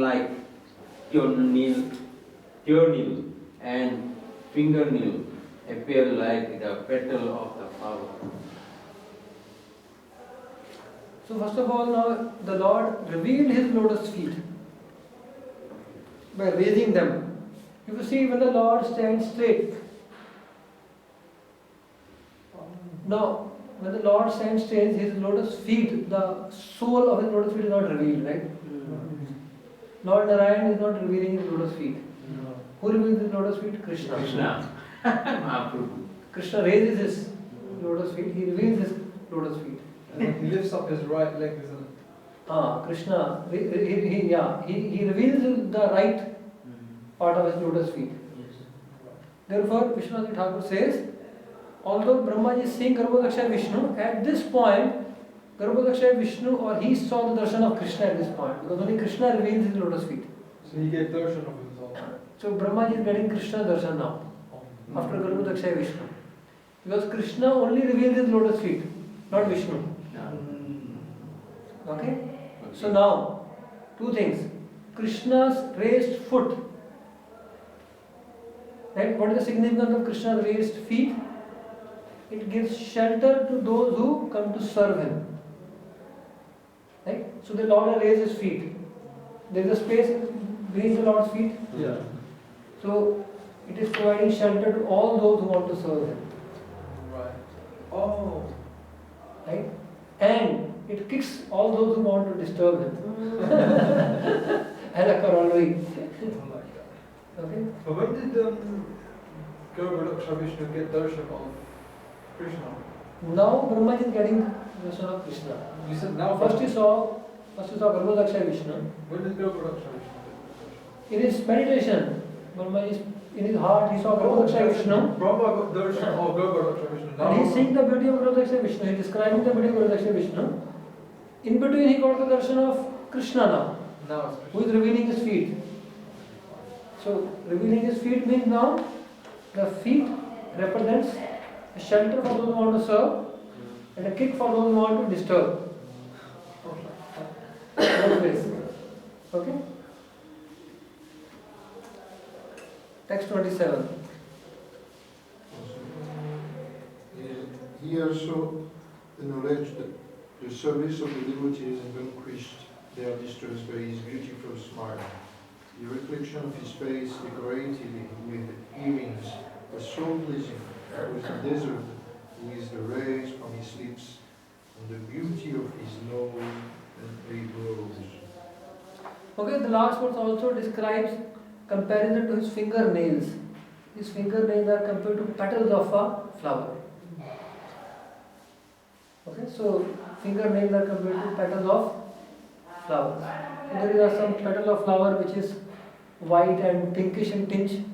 like toenail and fingernail appear like the petal of the flower. So first of all, now the Lord revealed His lotus feet by raising them. If you see, when the Lord stands straight, now when the Lord stands straight, His lotus feet, the sole of His lotus feet is not revealed, right? Lord Narayan is not revealing His lotus feet. Who reveals His lotus feet? Krishna. Mahaprabhu. Krishna raises His lotus feet, He reveals His lotus feet. And he lifts up his right leg, isn't it? Krishna, he reveals the right part of His lotus feet. Therefore, Vishwanath Thakur says, although Brahmaji is seeing Garbhodakshaya Vishnu, at this point, Garbhodakshaya Vishnu or he saw the darshan of Krishna at this point, because only Krishna reveals His lotus feet. So he gave darshan of himself. So Brahmaji is getting Krishna darshan now, after Garbhodakshaya Vishnu. Because Krishna only reveals His lotus feet, not Vishnu. Okay? So now, two things. Krishna's raised foot. Right? What is the significance of Krishna's raised feet? It gives shelter to those who come to serve Him. Right? So the Lord has raised His feet. There is a space beneath the Lord's feet. Yeah. So it is providing shelter to all those who want to serve Him. Right. Oh. Right? And it kicks all those who want to disturb Him. As a corollary. I like that. Okay? But when did Garbhodakshaya Vishnu get darshan of Krishna? Now Brahma is getting darshan of Krishna. You said now First he saw Garbhodakshaya Vishnu. When did Garbhodakshaya Vishnu get darshan? In his meditation, Brahma is in his heart, he saw Garbhodakshaya Vishnu. Brahma got darshan of Garbhodakshaya Vishnu. Now And he is seeing the beauty of Garbhodakshaya Vishnu. He is describing the beauty of Garbhodakshaya Vishnu. In between he got the darshan of Krishna now, Now it's who Krishna. is revealing his feet. So revealing his feet means now the feet represents a shelter for those who want to serve and a kick for those who want to disturb. Both ways. Okay? Text 27. He also acknowledged the service of the devotees and vanquished their distress by his beautiful smile. The reflection of his face, decorated with earrings, was so pleasing. It was the desert with the rays from his lips and the beauty of his nose and eyebrows. Okay, the last verse also describes comparison to his fingernails. His fingernails are compared to petals of a flower. Okay, so fingernails are compared to petals of flowers. So there is some petal of flower which is white and pinkish in tinge.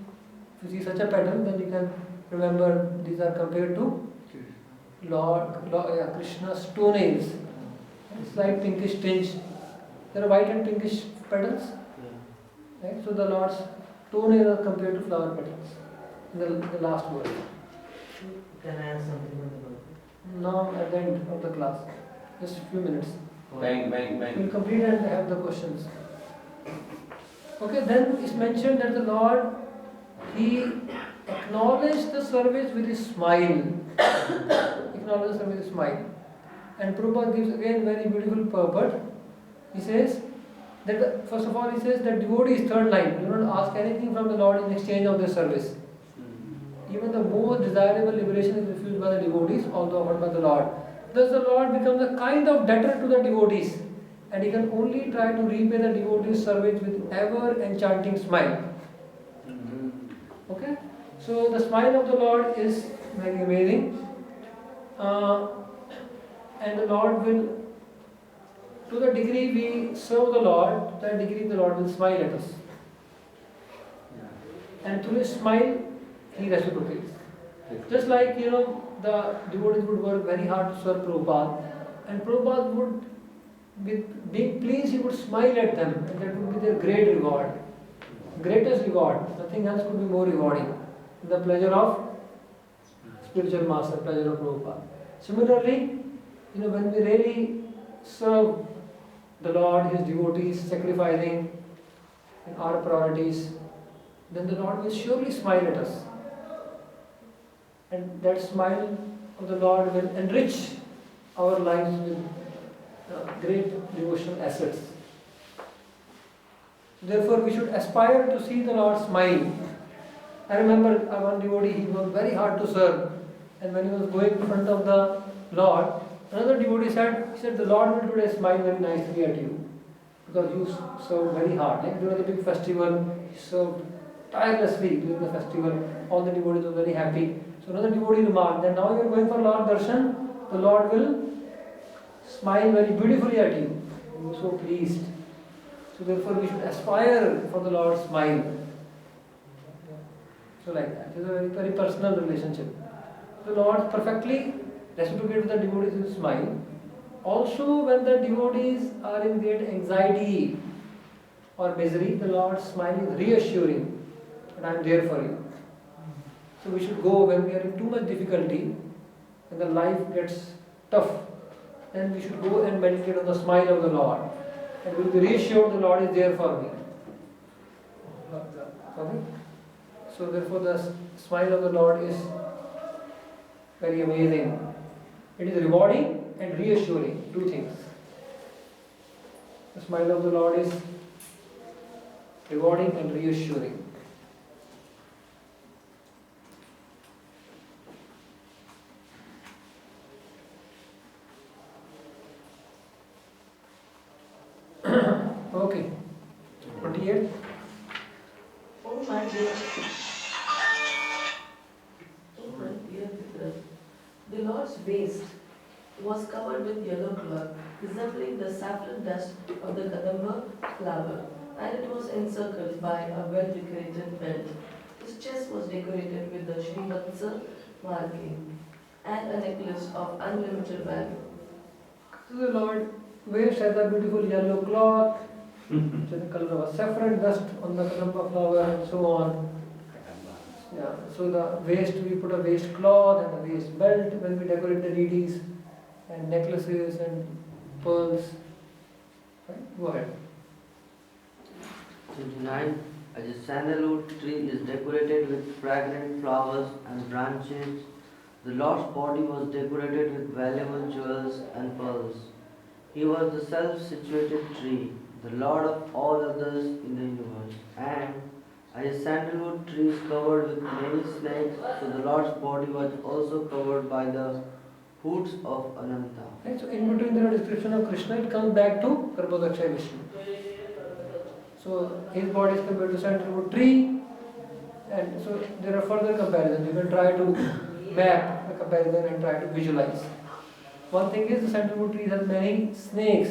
If you see such a petal, then you can remember these are compared to Krishna's toenails. Slight pinkish tinge. There are white and pinkish petals. Right? So the Lord's toenails are compared to flower petals. In the last word. Can I ask something on the book? Now at the end of the class. Just a few minutes. Bang, bang, bang. We'll complete and have the questions. Okay, then it's mentioned that the Lord, He acknowledged the service with His smile. Acknowledged the service with His smile. And Prabhupada gives again very beautiful purport. He says that, first of all, he says that devotee is third line. Do not ask anything from the Lord in exchange of their service. Even the most desirable liberation is refused by the devotees, although offered by the Lord. Thus the Lord becomes a kind of debtor to the devotees, and He can only try to repay the devotees' service with ever enchanting smile. Okay? So the smile of the Lord is very amazing. And the Lord will, to the degree we serve the Lord, to that degree the Lord will smile at us. And through His smile, He reciprocates. Just like, the devotees would work very hard to serve Prabhupada, and Prabhupada would, with being pleased, he would smile at them, and that would be their great reward. Greatest reward. Nothing else could be more rewarding. The pleasure of spiritual master, pleasure of Prabhupada. Similarly, when we really serve the Lord, His devotees, sacrificing, in our priorities, then the Lord will surely smile at us. And that smile of the Lord will enrich our lives with great devotional assets. Therefore, we should aspire to see the Lord smile. I remember one devotee, he was very hard to serve, and when he was going in front of the Lord, another devotee said, the Lord will today smile very nicely at you, because you served very hard. Like during the big festival, he served tirelessly during the festival. All the devotees were very happy. So another devotee remarked that now you are going for Lord Darshan, the Lord will smile very beautifully at you. You are so pleased. So therefore we should aspire for the Lord's smile. So like that. It is a very, very personal relationship. The Lord perfectly reciprocates with the devotees with a smile. Also when the devotees are in great anxiety or misery, the Lord's smile is reassuring that I am there for you. So we should go when we are in too much difficulty, when the life gets tough, then we should go and meditate on the smile of the Lord. And we will be reassured the Lord is there for me. Okay? So therefore the smile of the Lord is very amazing. It is rewarding and reassuring. Two things. The smile of the Lord is rewarding and reassuring. Okay. 28. Oh my dear. Oh my dear Peter. The Lord's waist was covered with yellow cloth, resembling the saffron dust of the Kadamba flower, and it was encircled by a well-decorated belt. His chest was decorated with the Srivatsa marking and a necklace of unlimited value. So the Lord waist has a beautiful yellow cloth, which is the color of a saffron dust on the kadamba flower and so on. Yeah, so the waist, we put a waist cloth and a waist belt when we decorate the deities, and necklaces and pearls. Right? Go ahead. 29. As a sandalwood tree is decorated with fragrant flowers and branches, the Lord's body was decorated with valuable jewels and pearls. He was the self-situated tree, the Lord of all others in the universe. And as a sandalwood tree is covered with many snakes, so the Lord's body was also covered by the hoods of Ananta. Right, so in between the description of Krishna, it comes back to Garbhodaksha Vishnu. So his body is compared to sandalwood tree, and so there are further comparisons. You can try to map the comparison and try to visualize. One thing is the sandalwood tree has many snakes.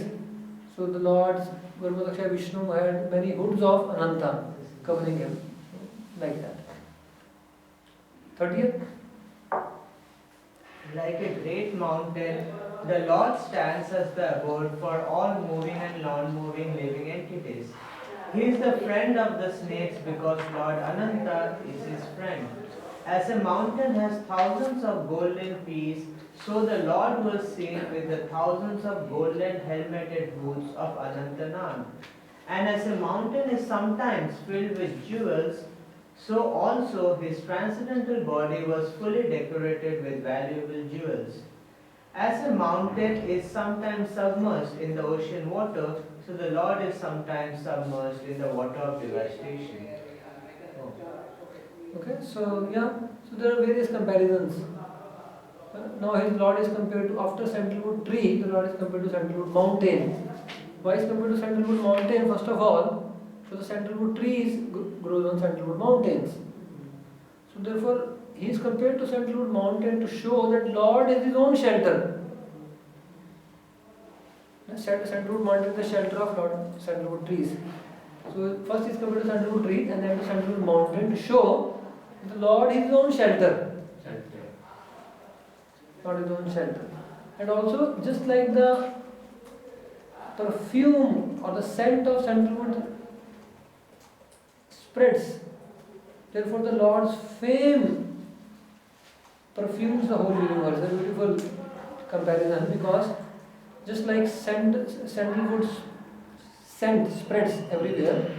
So the Lord's Garbhodaksha Vishnu had many hoods of Ananta covering him, like that. 30th. Like a great mountain, the Lord stands as the abode for all moving and non-moving living entities. He is the friend of the snakes because Lord Ananta is his friend. As a mountain has thousands of golden peaks, so the Lord was seen with the thousands of golden helmeted hoods of Anantanag. And as a mountain is sometimes filled with jewels, so also his transcendental body was fully decorated with valuable jewels. As a mountain is sometimes submerged in the ocean water, so the Lord is sometimes submerged in the water of devastation. Okay, so yeah, so there are various comparisons. Now his Lord is compared to, after sandalwood tree, the Lord is compared to sandalwood mountain. Why is compared to sandalwood mountain? First of all, so the sandalwood trees grows on sandalwood mountains. So therefore, he is compared to sandalwood mountain to show that Lord is his own shelter. Sandalwood mountain is the shelter of Lord sandalwood trees. So first he is compared to sandalwood tree and then to sandalwood mountain to show that the Lord is his own shelter. Lord is his own shelter. And also just like the perfume or the scent of sandalwood spreads, therefore the Lord's fame perfumes the whole universe. A beautiful comparison, because just like sandalwood scent spreads everywhere,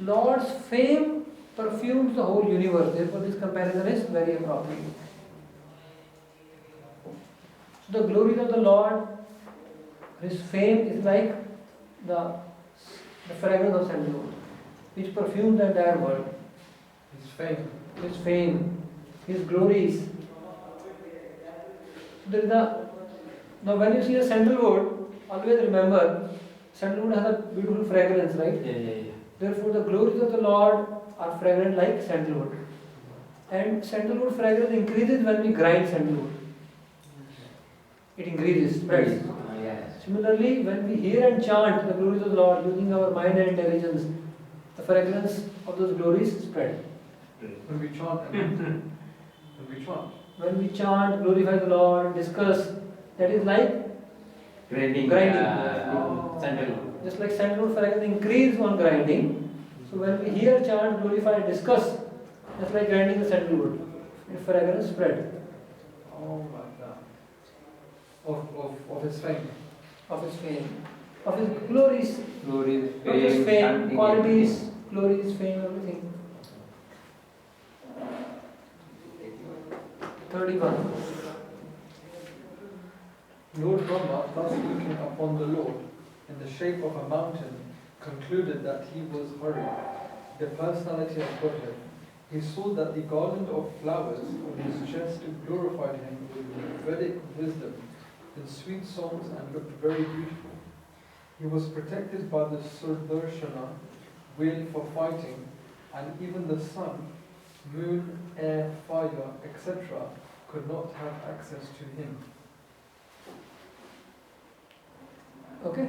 Lord's fame perfumes the whole universe. Therefore, this comparison is very appropriate. So the glory of the Lord, His fame is like the fragrance of sandalwood, which perfumes the entire world. His fame. His fame, His glories. So there is now when you see a sandalwood, always remember, sandalwood has a beautiful fragrance, right? Yeah. Therefore, the glories of the Lord are fragrant like sandalwood. And sandalwood fragrance increases when we grind sandalwood. It increases, spreads. Yes. Similarly, when we hear and chant the glories of the Lord using our mind and intelligence, the fragrance of those glories spread. When we chant, when we chant. When we chant, glorify the Lord, discuss, that is like Grinding. Sandalwood. just like sandalwood fragrance increase on grinding. So when we hear, chant, glorify, discuss, just like grinding the sandalwood, the fragrance spread Oh my God. Of his fame. of His fame, of His glories, Glory, not just fame, fame, chanting, qualities, glories, fame, everything. 31. Lord Brahma, thus looking upon the Lord in the shape of a mountain, concluded that he was Hari, the personality of Godhead. He saw that the garland of flowers on his chest glorified him with Vedic wisdom in sweet songs and looked very beautiful. He was protected by the Sudarshana, wheel for fighting, and even the sun, moon, air, fire, etc. could not have access to him. Okay?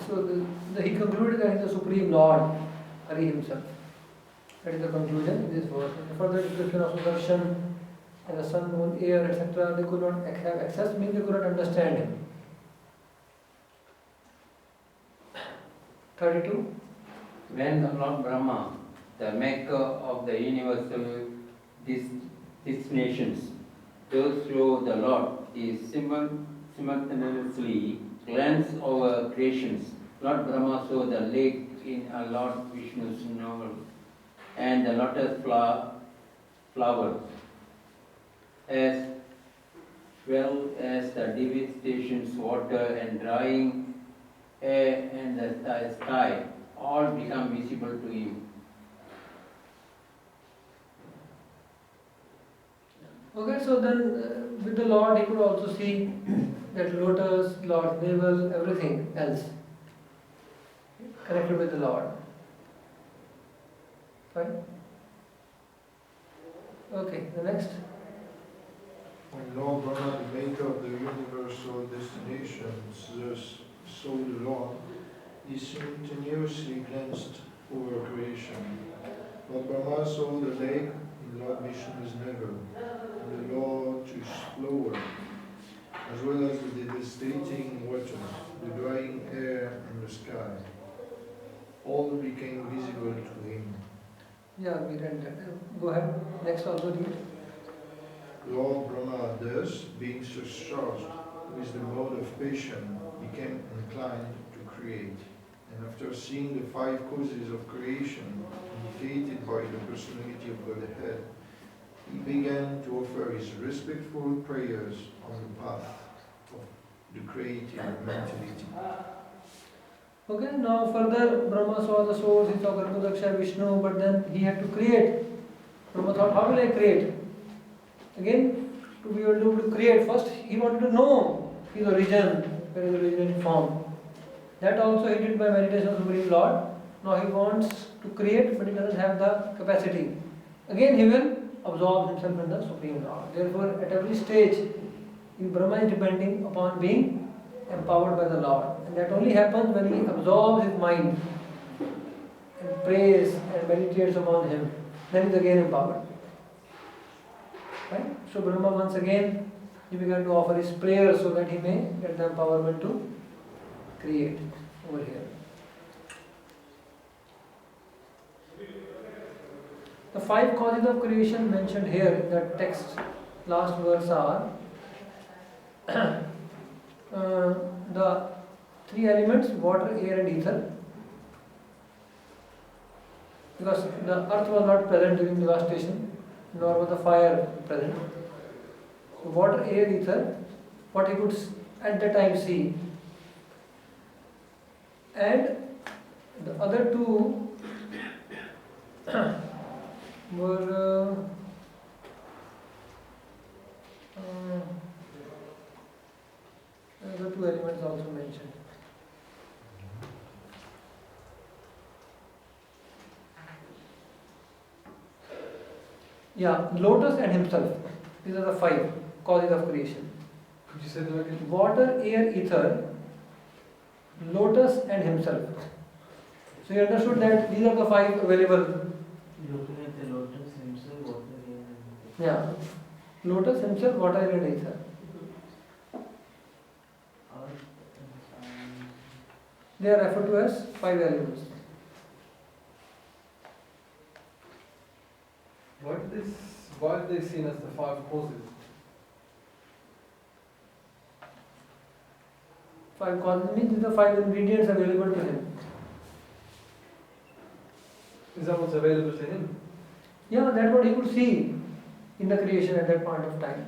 So he concluded that he is the Supreme Lord, Hari Himself. That is the conclusion in this verse. The further description of Sudarshan and the sun, moon, air, etc., they could not have access, means they could not understand Him. 32. When the Lord Brahma, the maker of the universal destinations, those through the Lord is simultaneously glanced over creations. Lord Brahma saw the lake in a Lord Vishnu's novel and the lotus flowers, as well as the devastations, water and drying air and the sky, all become visible to him. Okay, so then with the Lord he could also see that lotus, Lord's navel, everything else connected with the Lord. Fine? Okay, the next. When Lord Brahma, the maker of the universal destinations, thus saw the Lord, he simultaneously glanced over creation. Lord Brahma saw the lake in Lord Vishnu's navel, and the Lord's flower, as well as the devastating waters, the drying air, and the sky. All became visible to him. Yeah, we read that. Go ahead. Next also read. Lord Brahma thus, being surcharged with the mode of passion, became inclined to create. And after seeing the 5 causes of creation indicated by the personality of Godhead, he began to offer his respectful prayers on the path of the creative mentality. Okay, now further Brahma saw the source, he saw Garbhodaksha, Vishnu, but then he had to create. Brahma thought, how will I create? Again, to be able to create, first he wanted to know his origin, where his originated form. That also he did by meditation of Supreme Lord. Now he wants to create, but he doesn't have the capacity. Again he will absorb himself in the Supreme Lord. Therefore, at every stage, Brahma is depending upon being empowered by the Lord. And that only happens when he absorbs his mind and prays and meditates upon him. Then he is again empowered. Right? So Brahma once again, he began to offer his prayers so that he may get the empowerment to create over here. The 5 causes of creation mentioned here in the text, last verse are the 3 elements, water, air and ether. because the earth was not present during devastation, nor was the fire present. So water, air, ether, what he could at that time see. And the other two were the two elements also mentioned. Yeah, lotus and himself. These are the 5 causes of creation. Could you say that again? Water, air, ether, lotus and himself. So you understood that these are the 5 available. Looking at the lotus himself, water, air, and Yeah. Lotus himself, water, air and ether. earth and They are referred to as 5 elements. Why are they seen as the 5 causes? 5 causes means these are 5 ingredients available to him. Is that what's available to him? Yeah, that's what he could see in the creation at that point of time.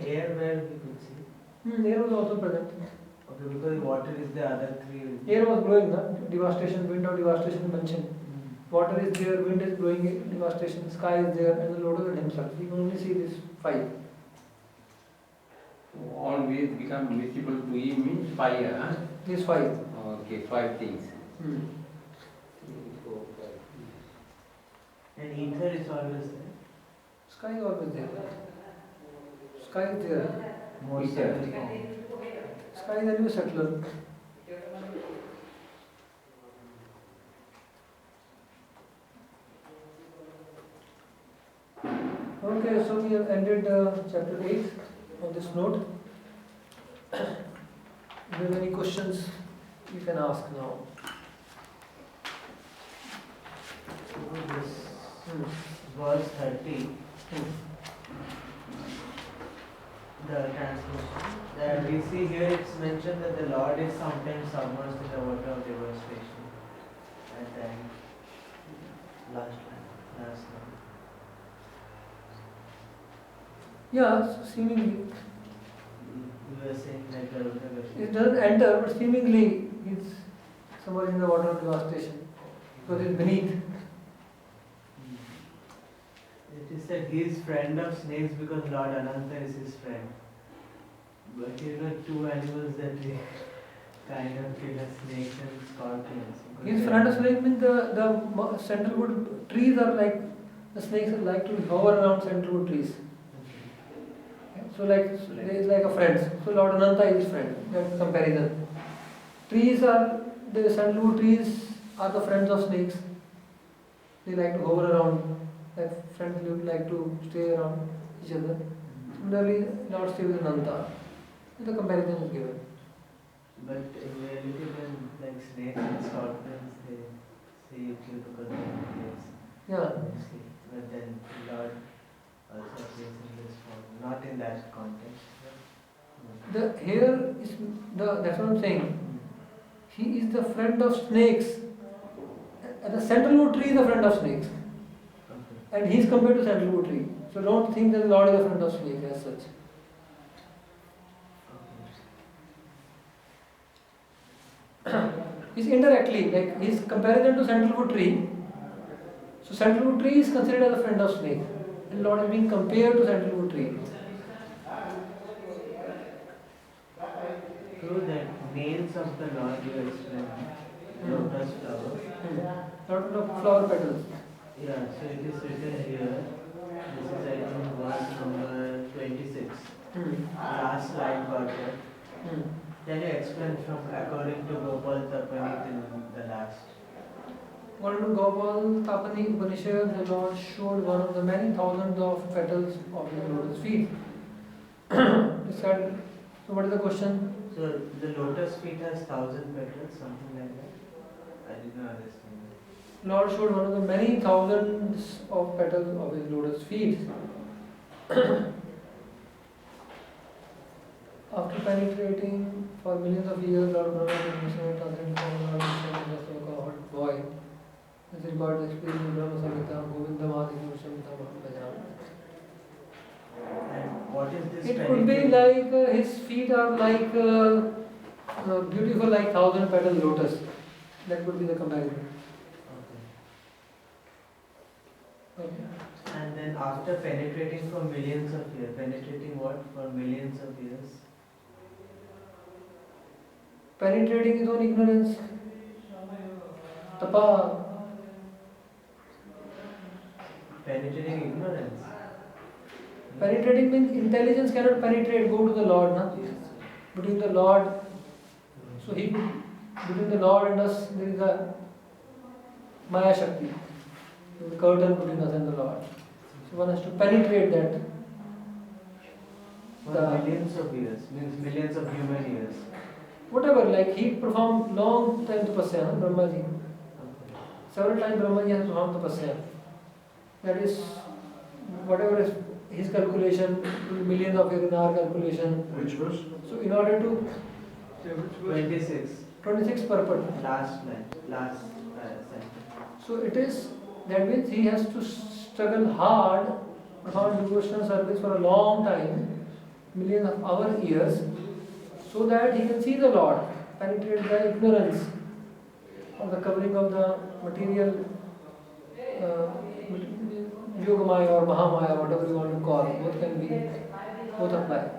air where we could see. Air was also present. Okay, because water is the other 3. Air was blowing, no? Devastation, wind of devastation mentioned. Water is there, wind is blowing, devastation, sky is there, and the lotus and himself. You can only see these 5. Always become visible to him means fire, huh? These 5. Okay, 5 things. And ether is always there. Sky is always there. Sky is there. More Ether. subtle form. Sky is anyway subtler. Okay, so we have ended chapter 8 on this note. If you have any questions, you can ask now. So this verse 30, the translation, that we see here it's mentioned that the Lord is sometimes submerged in the water of devastation. At the end. Last line. Yeah, seemingly. You were saying like the It doesn't enter, but seemingly it's somewhere in the water of devastation. Because it's beneath. It is said he is friend of snakes because Lord Ananta is his friend. But you know, 2 animals that we kind of kill are snakes and scorpions. His friend of snake means the sandalwood trees are like, the snakes like to hover around sandalwood trees. So like, there is like a friend. So Lord Ananta is his friend. That comparison. Trees are, the sandalwood trees are the friends of snakes. They like to hover around. Like friends would like to stay around each other. Similarly, Lord stays with Ananta. The comparison is given. But in reality, when like snakes and scorpions, they say you kill because they are snakes. Yeah. Mostly. But then Lord also appears in this form, not in that context. The here is that's what I'm saying. He is the friend of snakes. And the sandalwood tree is the friend of snakes. Okay. And he is compared to sandalwood tree. So don't think that the Lord is a friend of snakes as such. It's indirectly, like his comparison to sandalwood tree. So sandalwood tree is considered as a friend of snake. And Lord is being compared to sandalwood tree. Through the nails of the Lord you explain lotus flower. Not the flower petals. Yeah, so it is written here. This is I think verse number 26. Last slide got it. Can you explain from according to Gopal Tapani till the last? According to Gopal Tapani Upanishad, the Lord showed one of the many thousands of petals of the lotus feet. He said, so what is the question? So the lotus feet has 1,000 petals, something like that. I did not understand that. Lord showed one of the many thousands of petals of his lotus feet. After penetrating for millions of years, Lord Brahma transcended from Lord Vishnu as a cohort boy. This is called experience in Brahma Samhita, Govindam Adi Samhita Bhajam. And what is this? It could be like his feet are like beautiful, like 1,000 petal lotus. That would be the comparison. Okay. Okay. And then after penetrating for millions of years, penetrating what for millions of years? Penetrating his own ignorance. Tapa. Penetrating ignorance. Penetrating means intelligence cannot penetrate, go to the Lord. Na? Between the Lord, so between the Lord and us, there is a Maya Shakti. There is a curtain between us and the Lord. So one has to penetrate that. For The- millions of years, means millions of human years. Whatever, like he performed long time tapasya, na, Brahmaji. Okay. Several times Brahmaji has performed tapasya. That is, whatever is his calculation, millions of years in our calculation. Which verse? So in order to 26. 26 purport. Last line. Last sentence. So it is, that means he has to struggle hard, perform devotional service for a long time, millions of our years, so that he can see the Lord, penetrate the ignorance or the covering of the material Yogamaya or Mahamaya, whatever you want to call, both apply.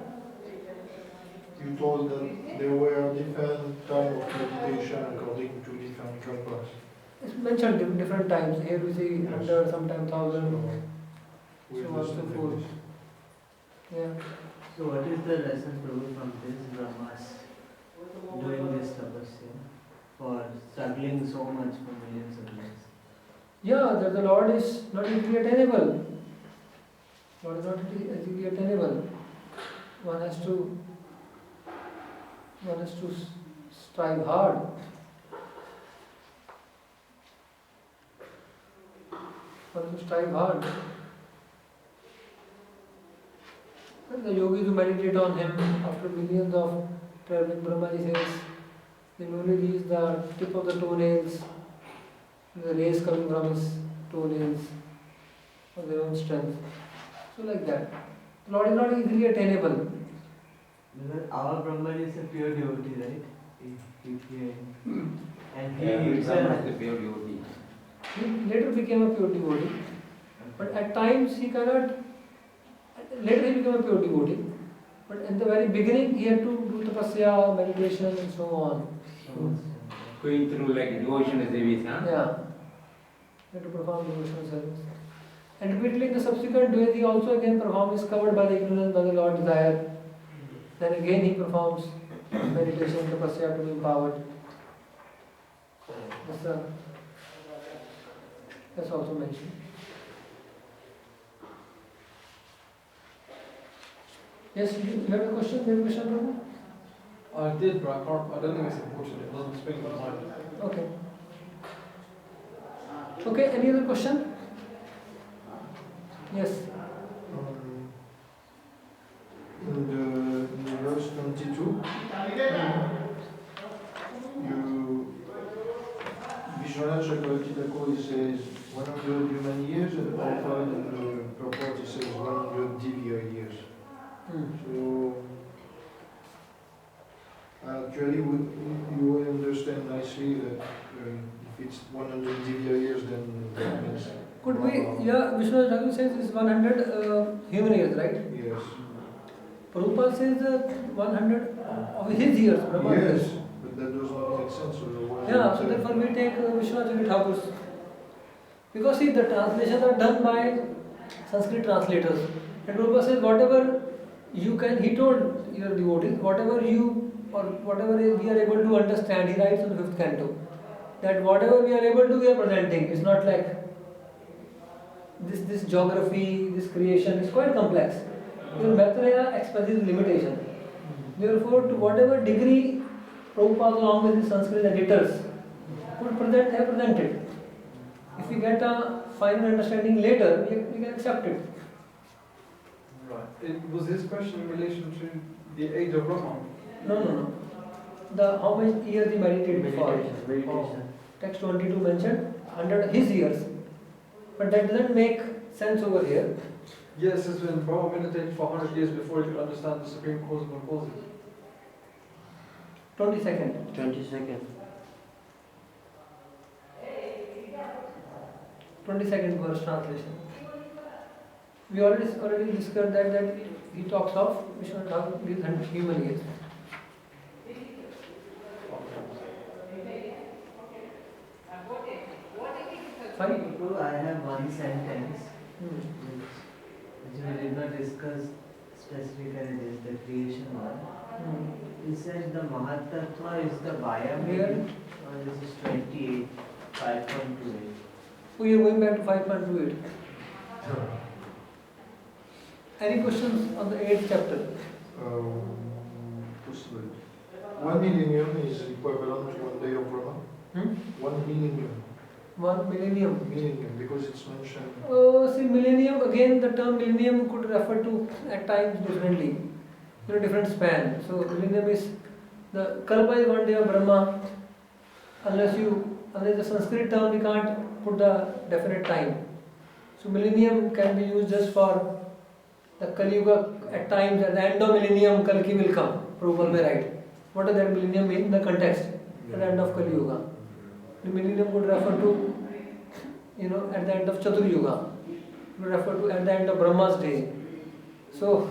You told that there were different types of meditation according to different kalpas. It's mentioned in different times. Here we see 100, sometimes 1,000, We so on and so understand forth. this. Yeah. So what is the lesson Prabhu from this Brahmas doing this tapasya for struggling so much for millions of years? Yeah, that the Lord is not easily attainable. Lord is not easily attainable. One has to strive hard. One has to strive hard. And the yogis who meditate on him after millions of traveling, Brahmaji says, they only reach the tip of the toenails, the rays coming from his toenails of their own strength. So like that. The Lord is not easily attainable. Because our Brahman is a pure devotee, right? And he Brahma himself. is the pure devotee. He later became a pure devotee, but at times he cannot. Later he became a pure devotee, but in the very beginning he had to do tapasya, meditation, and so on. Going through like devotional service, huh? Yeah, he had to perform devotional service. And repeatedly in the subsequent days he also again performs, is covered by the ignorance by the Lord desire. Then again he performs meditation, tapasya to be empowered. That's also mentioned. Yes, you have a question? You have a question, Prabhu? I did, but I don't think it's important. It doesn't spring to mind. Okay. Okay, any other question? Yes. In the verse 22, Vishwanath Chakravarti Thakur says 100 human years, and Prabhupada in the purport he says 100 divya years. So actually you will understand nicely that if it's 100 divya years, then that means Could be, yeah, Vishnu Thakur says it's 100 human years, right? yes. Prabhupada says 100 of his years, Brahma Yes, years. but that does not make sense. So Yeah, so therefore we take Vishwanath Thakur's. Because see, the translations are done by Sanskrit translators. And Prabhupada says whatever you can, he told your devotees, whatever you or whatever we are able to understand, he writes in the 5th canto, that whatever we are able to, we are presenting. It's not like this geography, this creation is quite complex. Your Maitreya expresses limitation. Therefore, to whatever degree Prabhupada along with his Sanskrit editors could present, have presented. If we get a final understanding later, we can accept it. Right. Was his question in relation to the age of Brahma? No. How many years he meditated for? Meditation. Text 22 mentioned 100 his years. But that doesn't make sense over here. Yes, it's when Brahma meditated for 100 years before he could understand the supreme cause of all causes. 22nd. 22nd. 22nd verse translation. We already discussed that he talks of Vishnu these human years. Fine. Guru, I have one sentence which we did not discuss specifically, this the creation one. He said the Mahatattva is the Vayam. This is 28, 5.28. So you are going back to 5.28. Any questions on the 8th chapter? Possible. 1 millennium is equivalent to 1 day of Brahma. 1 millennium. 1 millennium. Millennium, because it's mentioned. See, millennium, again the term millennium could refer to at times differently, different span. So millennium is, the Kalpa is 1 day of Brahma. Unless the Sanskrit term, we can't put the definite time. So millennium can be used just for the Kali Yuga. At times, at the end of millennium, Kalki will come. Prabhupada may write. What does that millennium mean in the context? At the end of Kali Yuga. The millennium would refer to, at the end of Chatur Yuga. It would refer to at the end of Brahma's day. So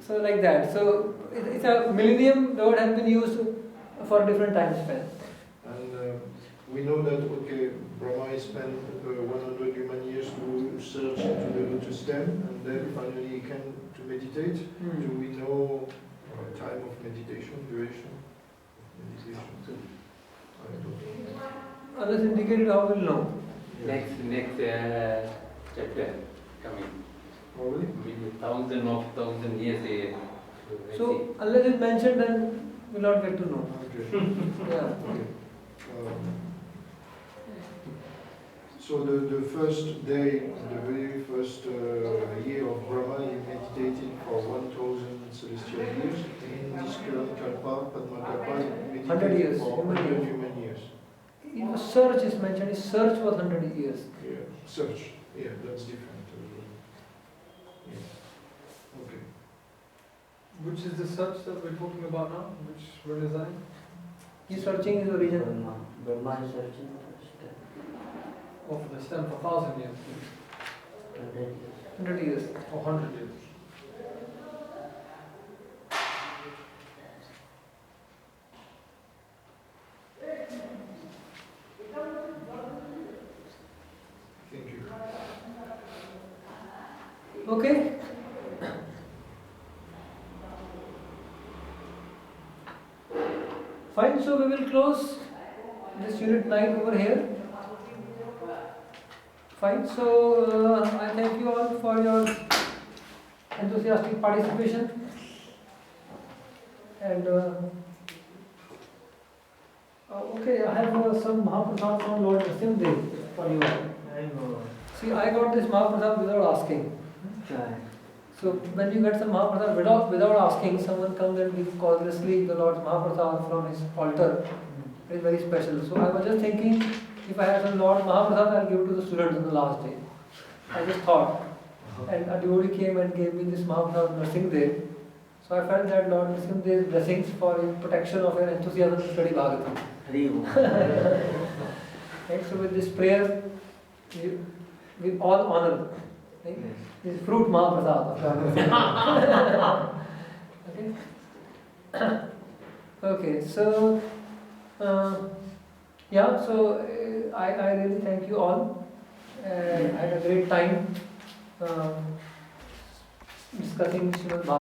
like that. So it's a millennium. The word has been used for different time spans. And we know that, okay, Brahma spent 100 human years to search into the lotus stem, and then finally he came to meditate. Do we know time of meditation, duration of meditation? I don't know. Unless indicated, how will know? Next chapter coming. Probably. With 1,000 years. So unless it's mentioned, then we'll not get to know. Okay. Yeah. Okay. So the first day, the very first year of Brahma, he meditated for 1,000 celestial years. In this current Kalpa, Padmakalpa, he 100 years, meditated for 100 human years. Search is mentioned. His search was 100 years. Yeah, search. Yeah, that's different. Yeah. Okay. Which is the search that we're talking about now? Which word is that? He's searching his origin. Brahma is searching Oh, for the stem for 1,000 years. 100 years. Or 100 years. Thank you. Okay. Fine, so we will close this unit 9 over here. Fine, so I thank you all for your enthusiastic participation. And okay, I have some Mahaprasad from Lord Nrsimhadev for you all. I know. See, I got this Mahaprasad without asking. Try. So when you get some Mahaprasad without asking, someone comes and gives causelessly the Lord's Mahaprasad from his altar. It is very special. So I was just thinking, if I had some Lord Mahaprasad, I'll give it to the students on the last day. I just thought. And a devotee came and gave me this Mahaprasad Nrsimhadev. So I felt that Lord Nrsimhadev's blessings for his protection of your enthusiasm to study Bhagavatam. Right? So with this prayer, with all honor, right? This fruit Mahaprasad of Lord. Okay. Okay. So yeah. So I really thank you all. I had a great time discussing Srimad Bhagavatam.